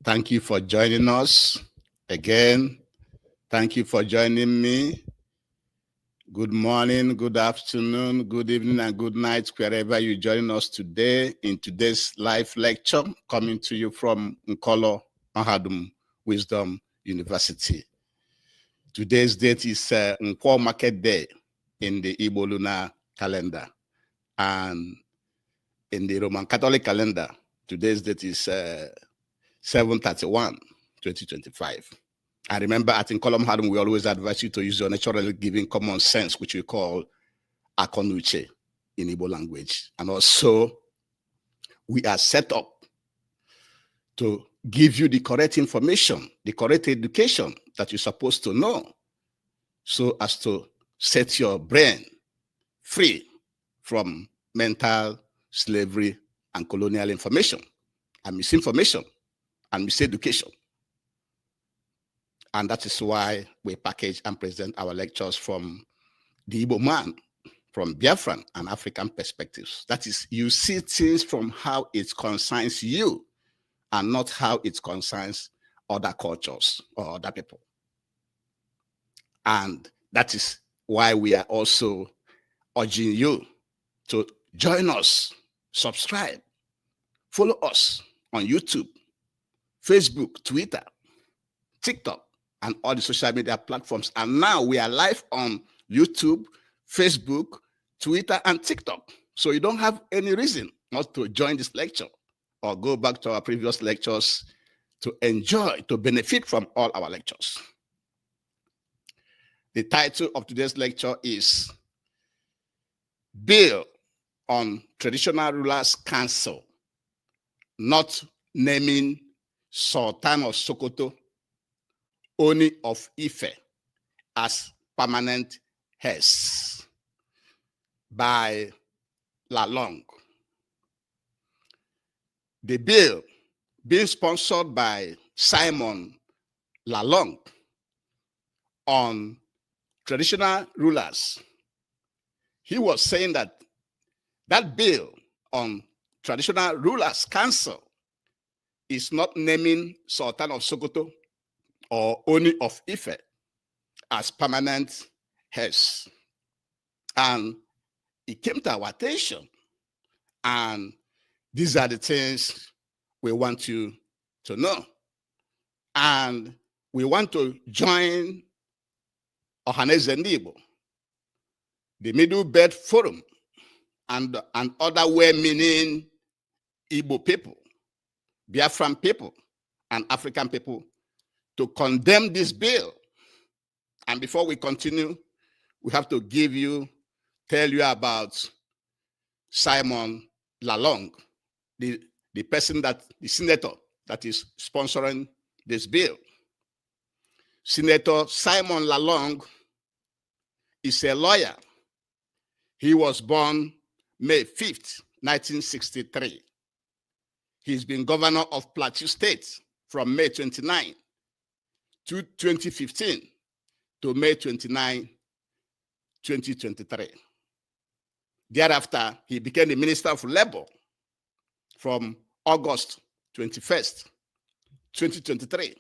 Thank you for joining us again. Thank you for joining me. Good morning, good afternoon, good evening, and good night, wherever you're joining us today in today's live lecture, coming to you from Nkolo Mahadum Wisdom University. Today's date is Nkwo Market Day in the Igbo lunar calendar. And in the Roman Catholic calendar, today's date is 7/31/2025. I remember at Nkolo Mahadum, we always advise you to use your naturally given common sense, which we call akonuche in Igbo language. And also, we are set up to give you the correct information, the correct education that you're supposed to know, so as to set your brain free from mental slavery and colonial information and misinformation and miseducation. And that is why we package and present our lectures from the Igbo man, from Biafran and African perspectives. That is, you see things from how it concerns you and not how it concerns other cultures or other people. And that is why we are also urging you to join us, subscribe, follow us on YouTube, Facebook, Twitter, TikTok, and all the social media platforms. And now we are live on YouTube, Facebook, Twitter, and TikTok. So you don't have any reason not to join this lecture or go back to our previous lectures to enjoy, to benefit from all our lectures. The title of today's lecture is Bill on Traditional Rulers Council, not naming Sultan of Sokoto, Ooni of Ife as permanent heads, by Lalong. The bill being sponsored by Simon Lalong on traditional rulers. He was saying that that bill on Traditional Rulers Council is not naming Sultan of Sokoto or Ooni of Ife as permanent heads. And it came to our attention. And these are the things we want you to know. And we want to join Ohaneze Igbo, the Middle Belt Forum, and other well-meaning Igbo people, Biafran people, and African people to condemn this bill. And before we continue, we have to tell you about Simon Lalong, the senator that is sponsoring this bill. Senator Simon Lalong is a lawyer. He was born May 5th, 1963. He's been governor of Plateau State from May 29 to 2015 to May 29, 2023. Thereafter, he became the Minister of Labor from August 21st, 2023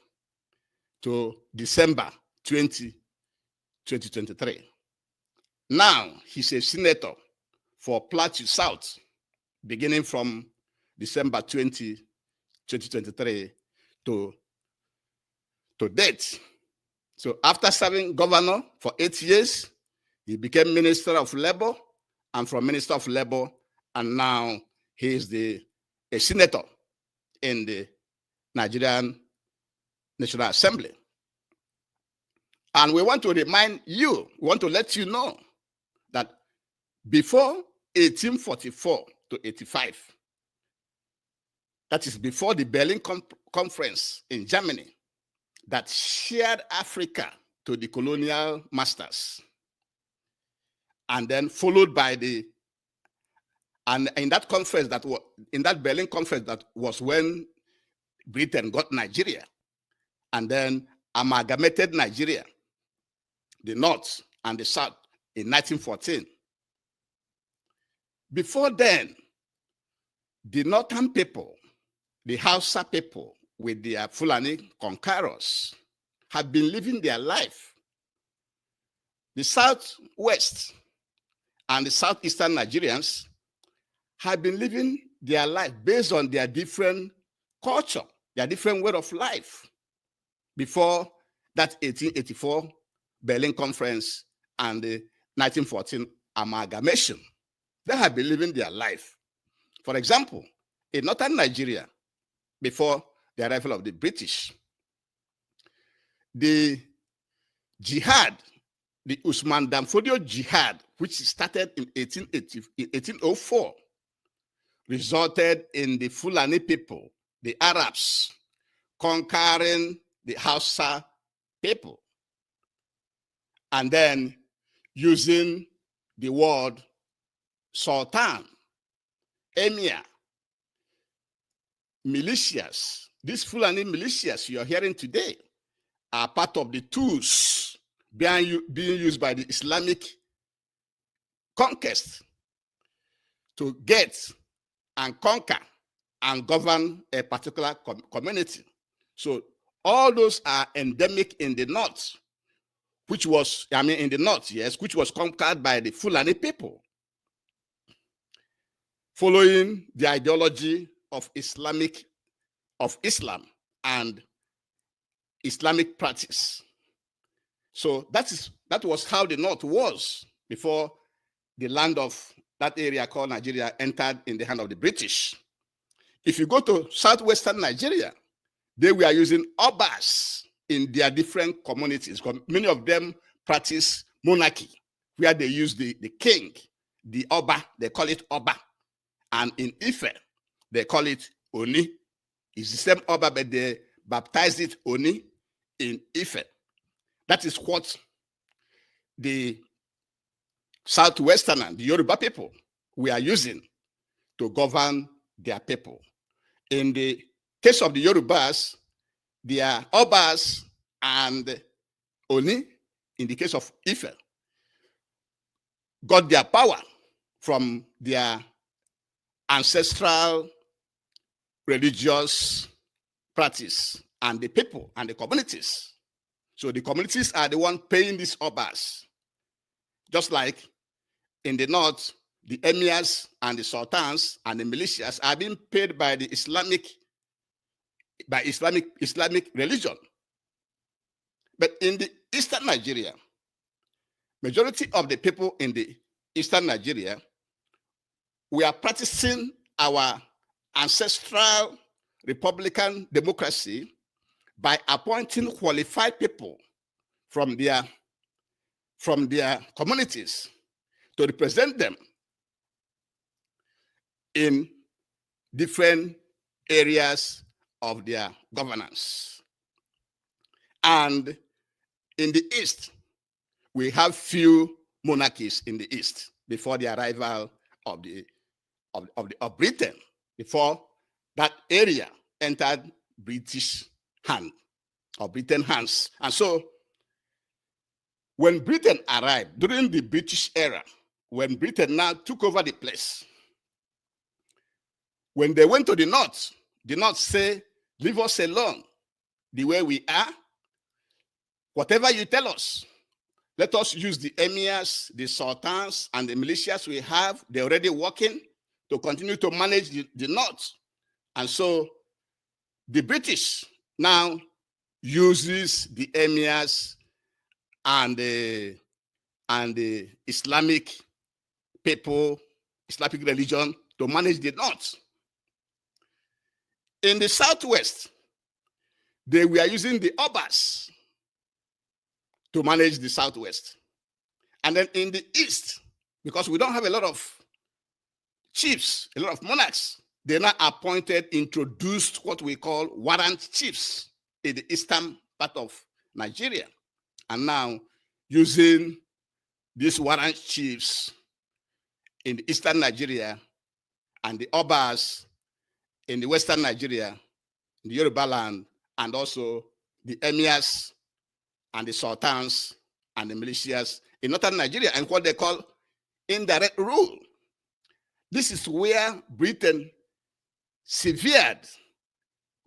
to December 2023. Now, he's a senator for Plateau South, beginning from December 2023 to date. So after serving governor for 8 years, he became Minister of Labor, and from Minister of Labor, and now he is a senator in the Nigerian National Assembly. And we want to remind you, we want to let you know that before 1844 to 85, that is before the Berlin Conference in Germany, that shared Africa to the colonial masters, and then followed by and in that conference in that Berlin Conference, that was when Britain got Nigeria, and then amalgamated Nigeria, the North and the South, in 1914. Before then, the Northern people, the Hausa people, with their Fulani conquerors, have been living their life. The Southwest and the Southeastern Nigerians have been living their life based on their different culture, their different way of life before that 1884 Berlin Conference and the 1914 amalgamation. They have been living their life. For example, in northern Nigeria, before the arrival of the British, the jihad, the Usman Danfodio jihad, which started in 1804, resulted in the Fulani people, the Arabs, conquering the Hausa people, and then using the word Sultan, Emir, militias. These Fulani militias you are hearing today are part of the tools being used by the Islamic conquest to get and conquer and govern a particular community. So all those are endemic in the north, which was, in the north, yes, which was conquered by the Fulani people, following the ideology of Islam and Islamic practice. So that was how the north was before the land of that area called Nigeria entered in the hand of the British. If you go to southwestern Nigeria, they were using Obas in their different communities. Many of them practice monarchy, where they use the king, the Oba, they call it Oba. And in Ife, they call it Ooni. It's the same Oba, but they baptized it Ooni in Ife. That is what the Southwesterner, the Yoruba people, we are using to govern their people. In the case of the Yorubas, they are Obas and Oni, in the case of Ife, got their power from their ancestral religious practice and the people and the communities. So the communities are the one paying these Obas. Just like in the north, the emirs and the sultans and the militias are being paid by the Islamic religion. But in the eastern Nigeria, majority of the people in the eastern Nigeria, we are practicing our ancestral republican democracy by appointing qualified people from their communities to represent them in different areas of their governance. And in the East, we have few monarchies in the East before the arrival of Britain, before that area entered British hand or Britain hands. And so when Britain arrived during the British era, when Britain now took over the place, when they went to the north say, leave us alone the way we are. Whatever you tell us, let us use the emirs, the sultans, and the militias we have. They're already working to continue to manage the north. And so the British now uses the emirs and the Islamic people, Islamic religion to manage the north. In the southwest, they were using the Obas to manage the southwest. And then in the east, because we don't have a lot of chiefs, a lot of monarchs, they now introduced what we call warrant chiefs in the eastern part of Nigeria. And now using these warrant chiefs in the eastern Nigeria and the Obas in the western Nigeria, in the Yoruba land, and also the emirs and the sultans and the militias in northern Nigeria, and what they call indirect rule. This is where Britain severed,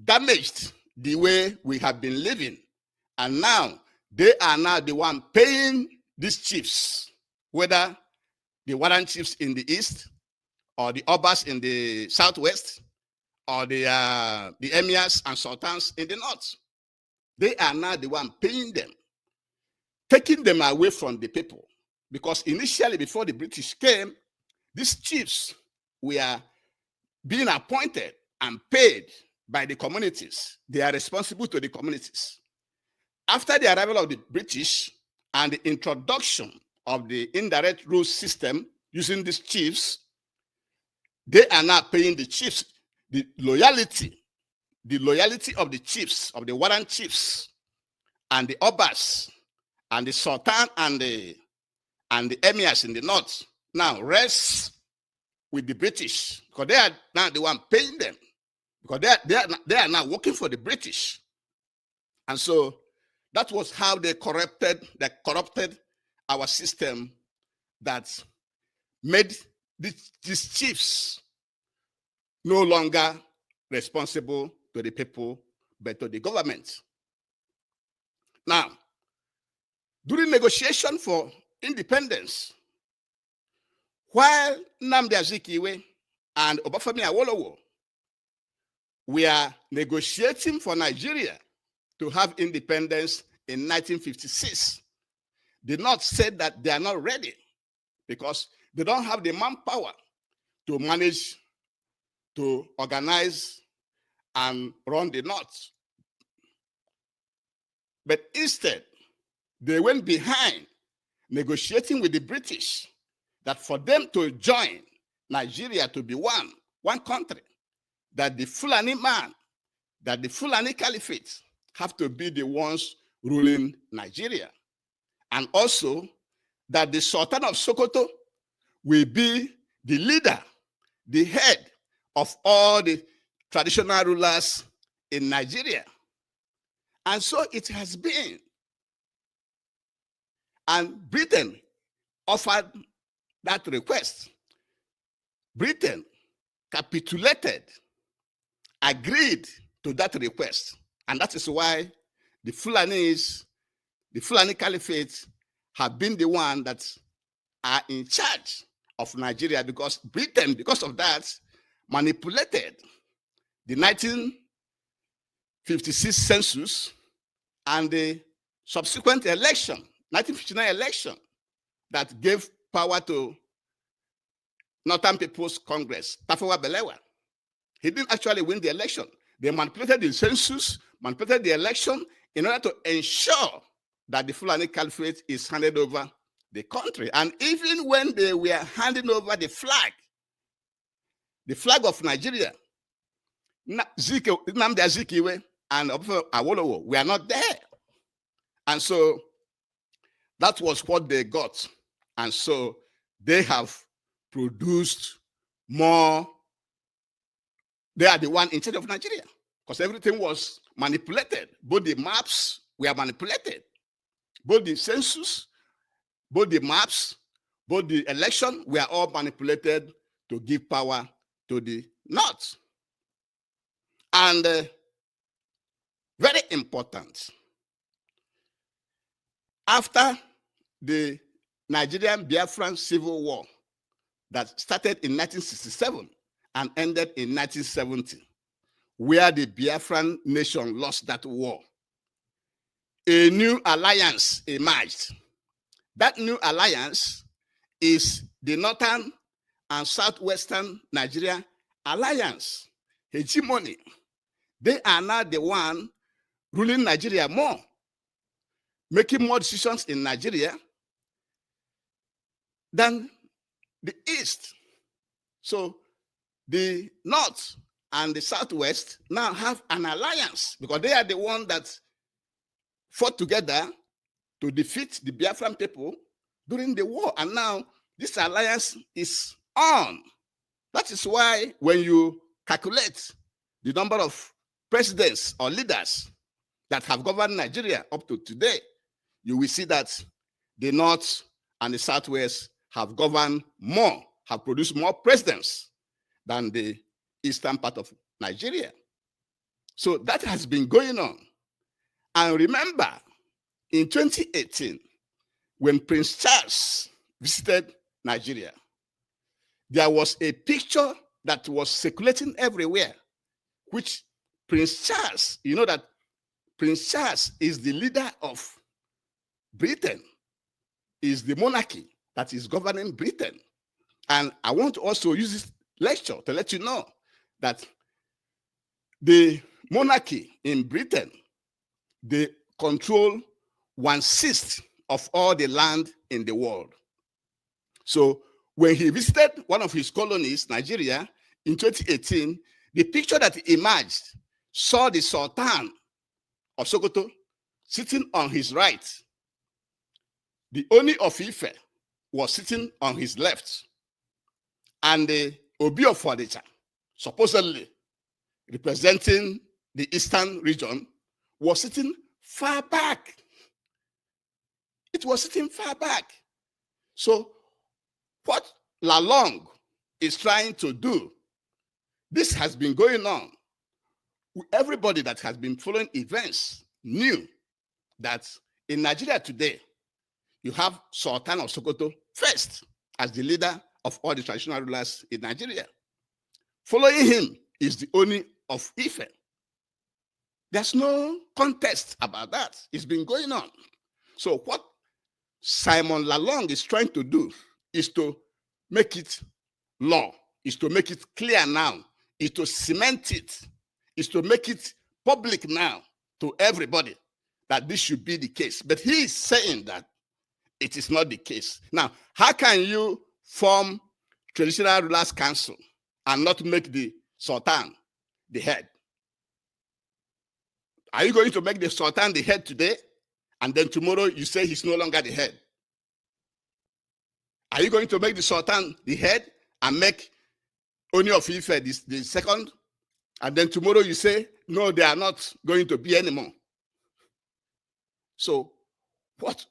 damaged the way we have been living. And now they are now the one paying these chiefs, whether the warrant chiefs in the east or the obas in the southwest or the emirs and sultans in the north. They are now the one paying them, taking them away from the people. Because initially, before the British came, these chiefs were being appointed and paid by the communities. They are responsible to the communities. After the arrival of the British and the introduction of the indirect rule system using these chiefs, they are now paying the chiefs the loyalty of the chiefs, of the warrant chiefs, and the obas, and the sultan, and the emirs in the north. Now rests with the British, because they are now the one paying them, because they are now working for the British. And so that was how they corrupted our system, that made these chiefs no longer responsible to the people, but to the government. Now, during negotiation for independence, while Nnamdi Azikiwe and Obafemi Awolowo were negotiating for Nigeria to have independence in 1956, the North said that they are not ready because they don't have the manpower to manage, to organize and run the North. But instead, they went behind negotiating with the British that for them to join Nigeria to be one country, that the Fulani man, that the Fulani Caliphate have to be the ones ruling Nigeria. And also that the Sultan of Sokoto will be the leader, the head of all the traditional rulers in Nigeria. And so it has been. And Britain offered that request. Britain capitulated, agreed to that request. And that is why the Fulani Caliphate have been the one that are in charge of Nigeria, because Britain, because of that, manipulated the 1956 census and the subsequent election, 1959 election, that gave power to Northern People's Congress, Tafawa Balewa. He didn't actually win the election. They manipulated the census, manipulated the election in order to ensure that the Fulani Caliphate is handed over the country. And even when they were handing over the flag of Nigeria, Nnamdi Azikiwe and Awolowo were not there. And so that was what they got. And so they have produced more. They are the one in charge of Nigeria, because everything was manipulated. Both the maps were manipulated. Both the census, both the maps, both the election were all manipulated to give power to the North. And very important, after the Nigerian Biafran Civil War that started in 1967 and ended in 1970, where the Biafran nation lost that war, a new alliance emerged. That new alliance is the Northern and Southwestern Nigeria Alliance, hegemony. They are now the one ruling Nigeria more, making more decisions in Nigeria than the East. So the North and the Southwest now have an alliance, because they are the one that fought together to defeat the Biafran people during the war. And now this alliance is on. That is why when you calculate the number of presidents or leaders that have governed Nigeria up to today, you will see that the North and the Southwest have governed more, have produced more presidents than the eastern part of Nigeria. So that has been going on. And remember, in 2018, when Prince Charles visited Nigeria, there was a picture that was circulating everywhere, which Prince Charles, you know that Prince Charles is the leader of Britain, is the monarchy that is governing Britain. And I want to also use this lecture to let you know that the monarchy in Britain, they control 1/6 of all the land in the world. So when he visited one of his colonies, Nigeria, in 2018, the picture that emerged saw the Sultan of Sokoto sitting on his right. The Ooni of Ife was sitting on his left. And the Obi of Onitsha, supposedly representing the eastern region, was sitting far back. It was sitting far back. So what Lalong is trying to do, this has been going on. Everybody that has been following events knew that in Nigeria today, you have Sultan of Sokoto first as the leader of all the traditional rulers in Nigeria. Following him is the Ooni of Ife. There's no contest about that. It's been going on. So what Simon Lalong is trying to do is to make it law, is to make it clear now, is to cement it, is to make it public now to everybody that this should be the case. But he is saying that it is not the case. Now, how can you form Traditional Rulers Council and not make the Sultan the head? Are you going to make the Sultan the head today, and then tomorrow you say he's no longer the head? Are you going to make the Sultan the head and make Ooni of Ife the second, and then tomorrow you say, no, they are not going to be anymore? So what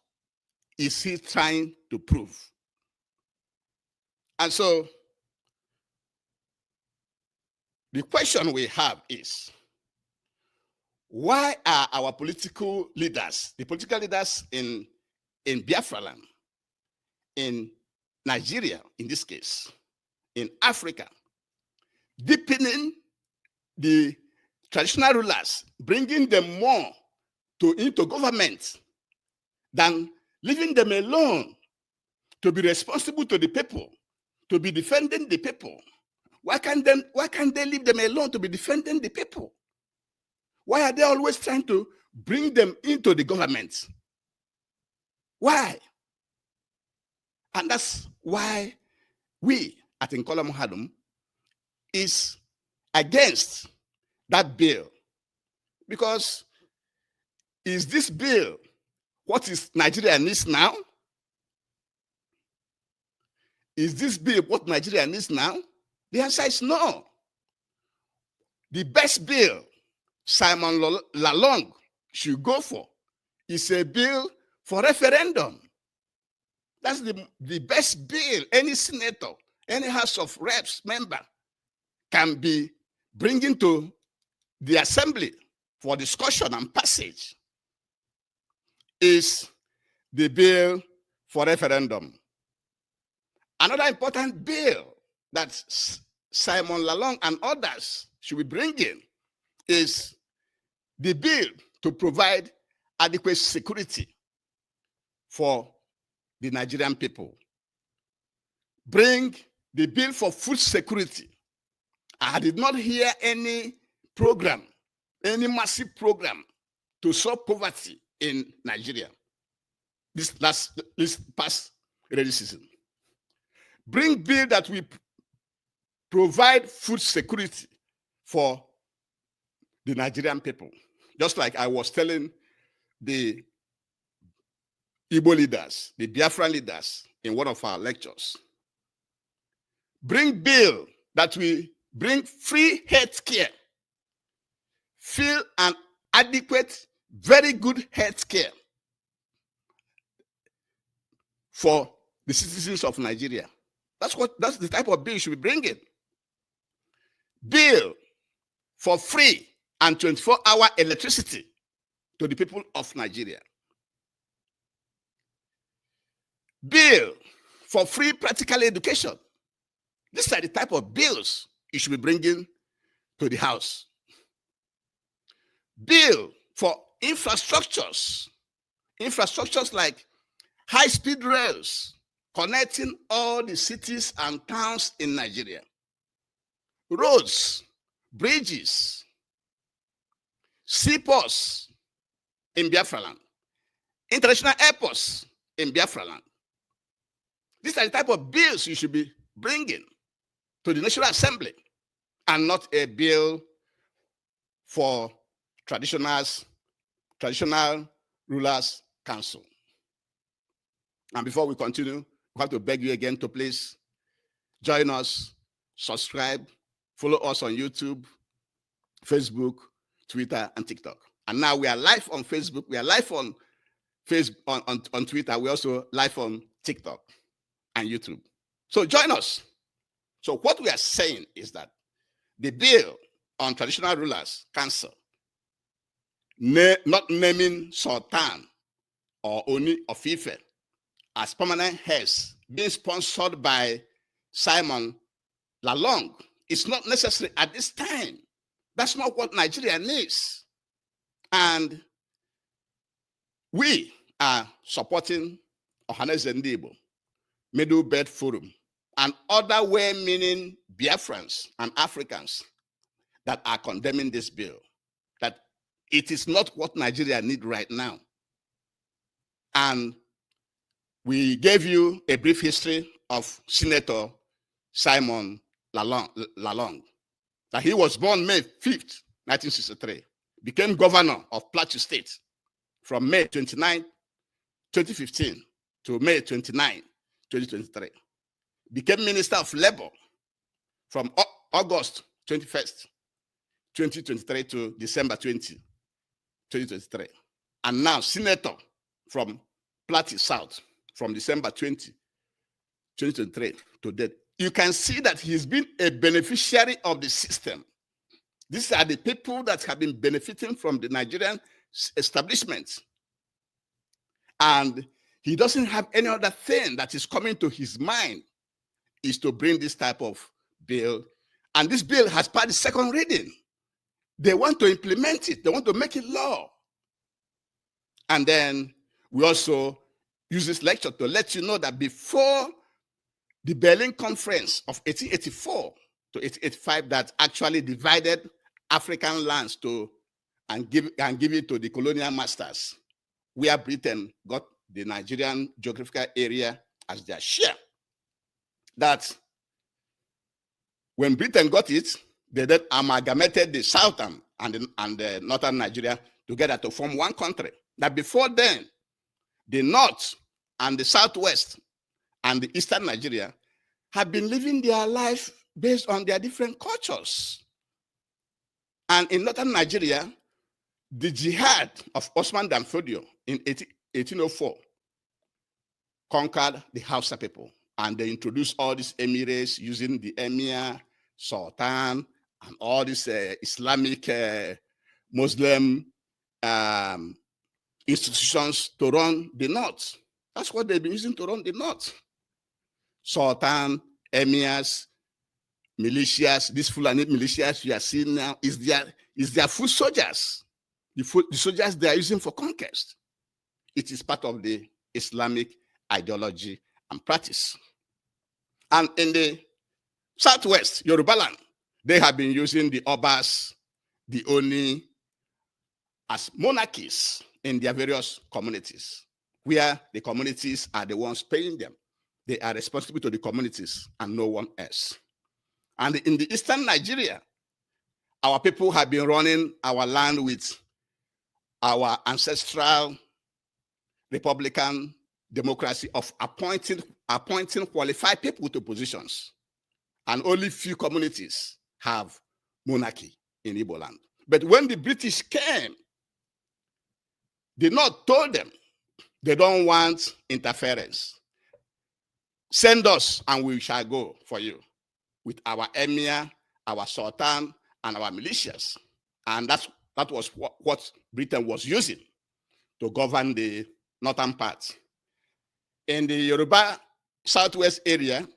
is he trying to prove? And so the question we have is, why are our political leaders, the political leaders in Biafra land, in Nigeria, in this case, in Africa, deepening the traditional rulers, bringing them more into government than leaving them alone to be responsible to the people, to be defending the people? Why can't they leave them alone to be defending the people? Why are they always trying to bring them into the government? Why? And that's why we at Nkolam Hadum is against that bill. Because is this bill what is Nigeria needs now? Is this bill what Nigeria needs now? The answer is no. The best bill Simon Lalong should go for is a bill for referendum. That's the best bill any senator, any House of Reps member can be bringing to the assembly for discussion and passage, is the bill for referendum. Another important bill that Simon Lalong and others should be bringing is the bill to provide adequate security for the Nigerian people. Bring the bill for food security. I did not hear any program, any massive program to solve poverty in Nigeria this past rainy season. Bring bill that we provide food security for the Nigerian people. Just like I was telling the Igbo leaders, the Biafran leaders in one of our lectures. Bring bill that we bring free health care, feel an adequate, very good health care for the citizens of Nigeria. That's the type of bill you should be bringing. Bill for free and 24-hour electricity to the people of Nigeria. Bill for free practical education. These are the type of bills you should be bringing to the House. Bill for infrastructures like high-speed rails connecting all the cities and towns in Nigeria, roads, bridges, seaports in Biafra land, international airports in Biafra land. These are the type of bills you should be bringing to the National Assembly, and not a bill for traditional rulers council. And before we continue, we have to beg you again to please join us, subscribe, follow us on YouTube, Facebook, Twitter, and TikTok. And now we are live on Facebook. We are live on on Twitter. We're also live on TikTok and YouTube. So join us. So what we are saying is that the bill on traditional rulers council, not naming Sultan or Ooni of Ife as permanent heads, being sponsored by Simon Lalong, is not necessary at this time. That's not what Nigeria needs. And we are supporting Ohaneze Ndibo, Middle Belt Forum, and other well-meaning Biafrans and Africans that are condemning this bill, that it is not what Nigeria needs right now. And we gave you a brief history of Senator Simon Lalong, that he was born May 5th, 1963, became governor of Plateau State from May 29, 2015 to May 29, 2023. Became Minister of Labor from August 21st, 2023 to December 2023. And now Senator from Plateau South from December 2023 to date. You can see that he's been a beneficiary of the system. These are the people that have been benefiting from the Nigerian establishment. And he doesn't have any other thing that is coming to his mind is to bring this type of bill. And this bill has passed the second reading. They want to implement it. They want to make it law. And then we also use this lecture to let you know that before the Berlin Conference of 1884 to 1885 that actually divided African lands and give it to the colonial masters, where Britain got the Nigerian geographical area as their share. That when Britain got it, they then amalgamated the southern and the northern Nigeria together to form one country. That before then, the north and the southwest and the eastern Nigeria have been living their life based on their different cultures. And in northern Nigeria, the jihad of Osman Dan Fodio in 1804 conquered the Hausa people. And they introduced all these emirates using the emir, Sultan, and all these Islamic Muslim institutions to run the north. That's what they've been using to run the north. Sultan, emirs, militias, these Fulani militias you are seeing now is their foot soldiers. The soldiers they are using for conquest. It is part of the Islamic ideology and practice. And in the southwest, Yoruba land, they have been using the Obas, the Ooni, as monarchies in their various communities, where the communities are the ones paying them. They are responsible to the communities and no one else. And in the eastern Nigeria, our people have been running our land with our ancestral Republican democracy of appointing qualified people to positions. And only few communities have monarchy in Igbo land. But when the British came, the North told them they don't want interference. Send us and we shall go for you with our emir, our sultan, and our militias. And that was what Britain was using to govern the northern part. In the Yoruba Southwest region,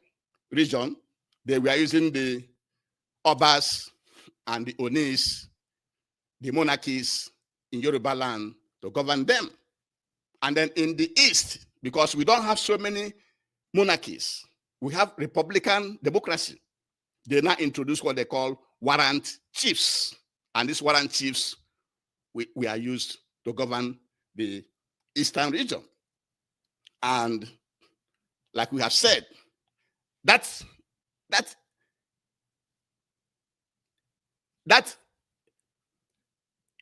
they were using the Obas and the Onis, the monarchies in Yoruba land, to govern them. And then in the East, because we don't have so many monarchies, we have Republican democracy. They now introduce what they call warrant chiefs. And these warrant chiefs we are used to govern the Eastern region. And like we have said, that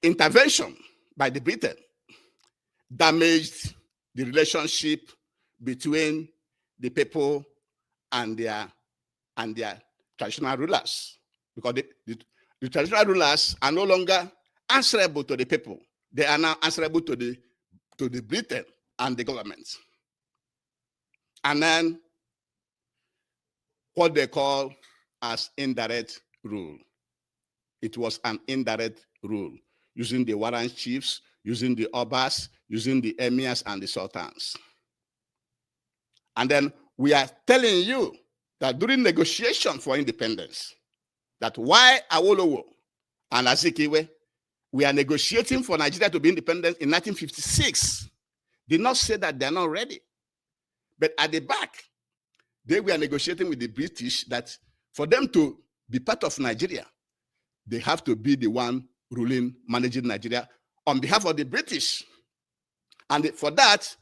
intervention by the Britain damaged the relationship between the people and their traditional rulers, because the traditional rulers are no longer answerable to the people. They are now answerable to the Britain and the government. And then what they call as indirect rule. It was an indirect rule, using the warrant chiefs, using the Obas, using the emirs and the sultans. And then we are telling you that during negotiation for independence, that why Awolowo and Azikiwe, we are negotiating for Nigeria to be independent in 1956, did not say that they're not ready. But at the back, they were negotiating with the British that for them to be part of Nigeria, they have to be the one ruling, managing Nigeria on behalf of the British. And for that,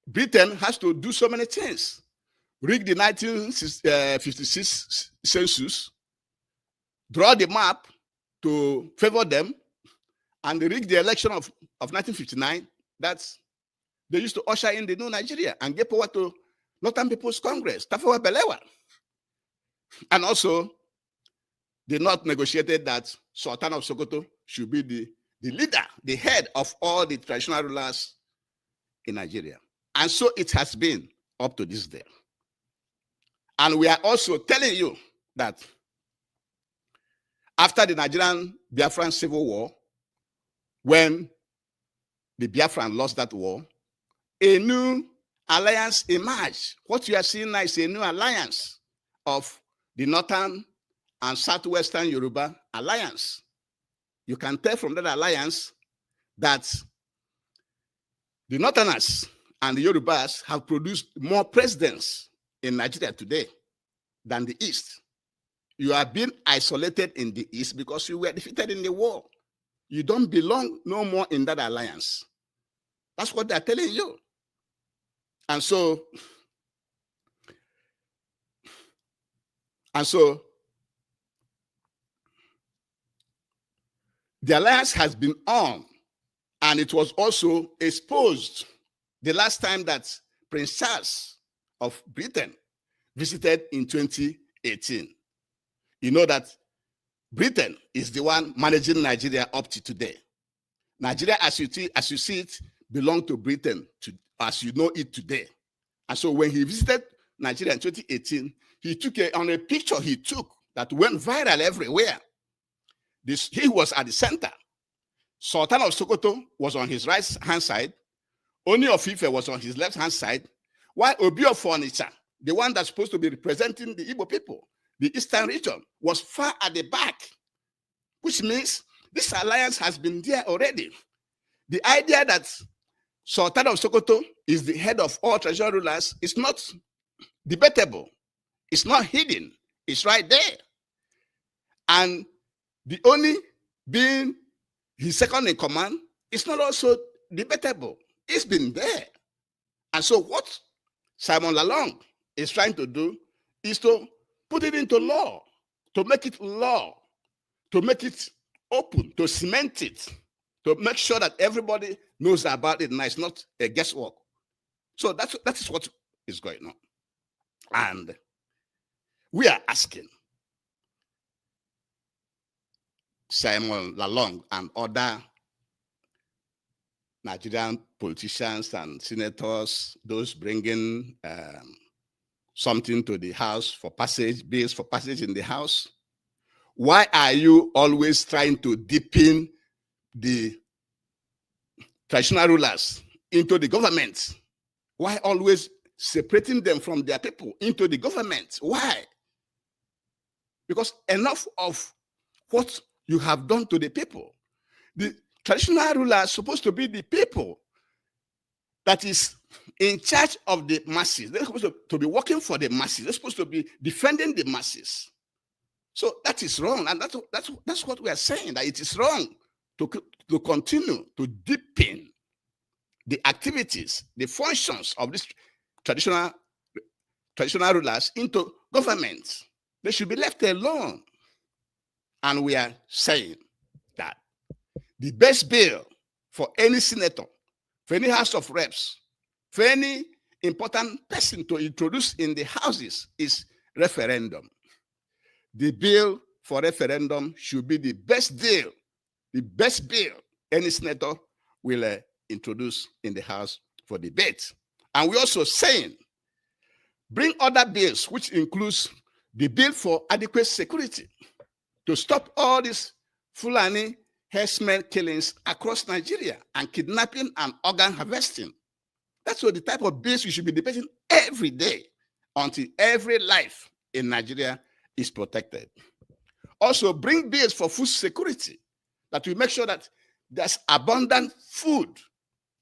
Britain has to do so many things. Rig the 1956 census, draw the map to favor them, and rig the election of 1959. That's, they used to usher in the new Nigeria and give power to Northern People's Congress, Tafawa Balewa. And also, they not negotiated that Sultan of Sokoto should be the leader, the head of all the traditional rulers in Nigeria. And so it has been up to this day. And we are also telling you that after the Nigerian Biafran Civil War, when the Biafran lost that war, a new alliance emerged. What you are seeing now is a new alliance of the Northern and Southwestern Yoruba alliance. You can tell from that alliance that the Northerners and the Yorubas have produced more presidents in Nigeria today than the East. You are being isolated in the East because you were defeated in the war. You don't belong no more in that alliance. That's what they're telling you. And so the alliance has been on, and it was also exposed the last time that Prince Charles of Britain visited in 2018. You know that Britain is the one managing Nigeria up to today. Nigeria, as you see it, belongs to Britain, as you know it today. And so when he visited Nigeria in 2018, he took on a picture he took that went viral everywhere. He was at the center. Sultan of Sokoto was on his right-hand side. Ooni of Ife was on his left-hand side. While Obi of Onitsha, the one that's supposed to be representing the Igbo people, the Eastern region, was far at the back, which means this alliance has been there already. The idea that Sultan of Sokoto is the head of all traditional rulers is not debatable. It's not hidden. It's right there. And the Ooni being his second in command is not also debatable. It's been there. And so what Simon Lalong is trying to do is to put it into law, to make it law, to make it open, to cement it, to make sure that everybody knows about it and it's not a guesswork. So that is what is going on. And we are asking Simon Lalong and other Nigerian politicians and senators, those bringing something to the House for passage, bills for passage in the House. Why are you always trying to deepen the traditional rulers into the government? Why always separating them from their people into the government? Why? Because enough of what you have done to the people. The traditional ruler is supposed to be the people that is in charge of the masses. They're supposed to be working for the masses. They're supposed to be defending the masses. So that is wrong. And that's what we are saying, that it is wrong to continue to deepen the activities, the functions of these traditional rulers into government. They should be left alone. And we are saying that the best bill for any senator, for any House of Reps, for any important person to introduce in the houses is referendum. The bill for referendum should be the best bill any senator will introduce in the House for debate. And we're also saying, bring other bills, which includes the bill for adequate security, to stop all these Fulani herdsmen killings across Nigeria and kidnapping and organ harvesting. That's what the type of bills we should be debating every day until every life in Nigeria is protected. Also, bring bills for food security, that we make sure that there's abundant food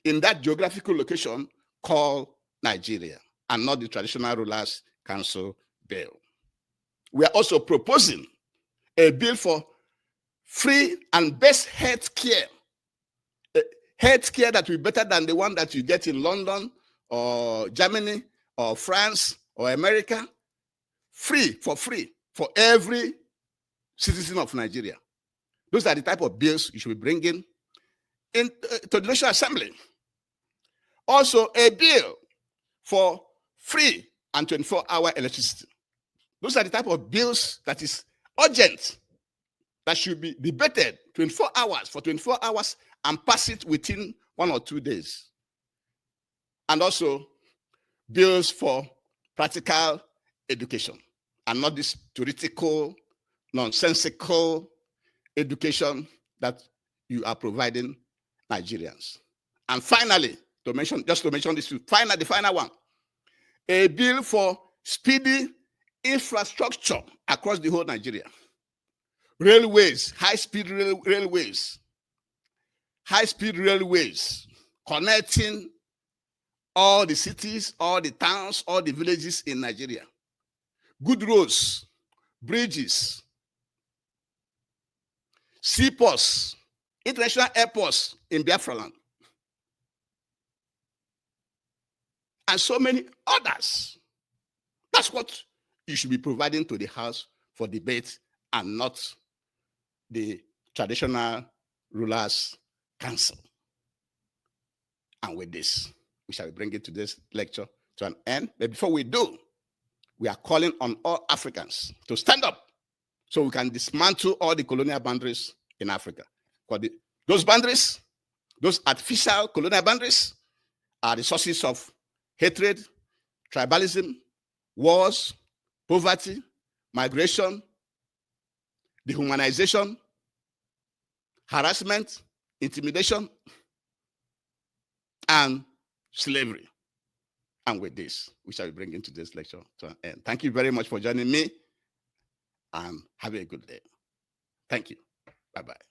in that geographical location called Nigeria, and not the Traditional Rulers Council bill. We are also proposing a bill for free and best health care. Health care that will be better than the one that you get in London or Germany or France or America. Free for every citizen of Nigeria. Those are the type of bills you should be bringing to the National Assembly. Also, a bill for free and 24-hour electricity. Those are the type of bills that is urgent, that should be debated 24 hours and pass it within 1 or 2 days. And also bills for practical education, and not this theoretical, nonsensical education that you are providing Nigerians. And finally, to mention this, the final one, a bill for speedy infrastructure across the whole Nigeria. Railways, high-speed railways connecting all the cities, all the towns, all the villages in Nigeria. Good roads, bridges, seaports, international airports in Biafra land, and so many others. That's what you should be providing to the House for debate, and not the Traditional Rulers Council. And with this, we shall bring it to this lecture to an end. But before we do, we are calling on all Africans to stand up so we can dismantle all the colonial boundaries in Africa. Because those boundaries, those artificial colonial boundaries, are the sources of hatred, tribalism, wars, poverty, migration, dehumanization, harassment, intimidation, and slavery. And with this, we shall be bringing today's lecture to an end. Thank you very much for joining me, and have a good day. Thank you. Bye-bye.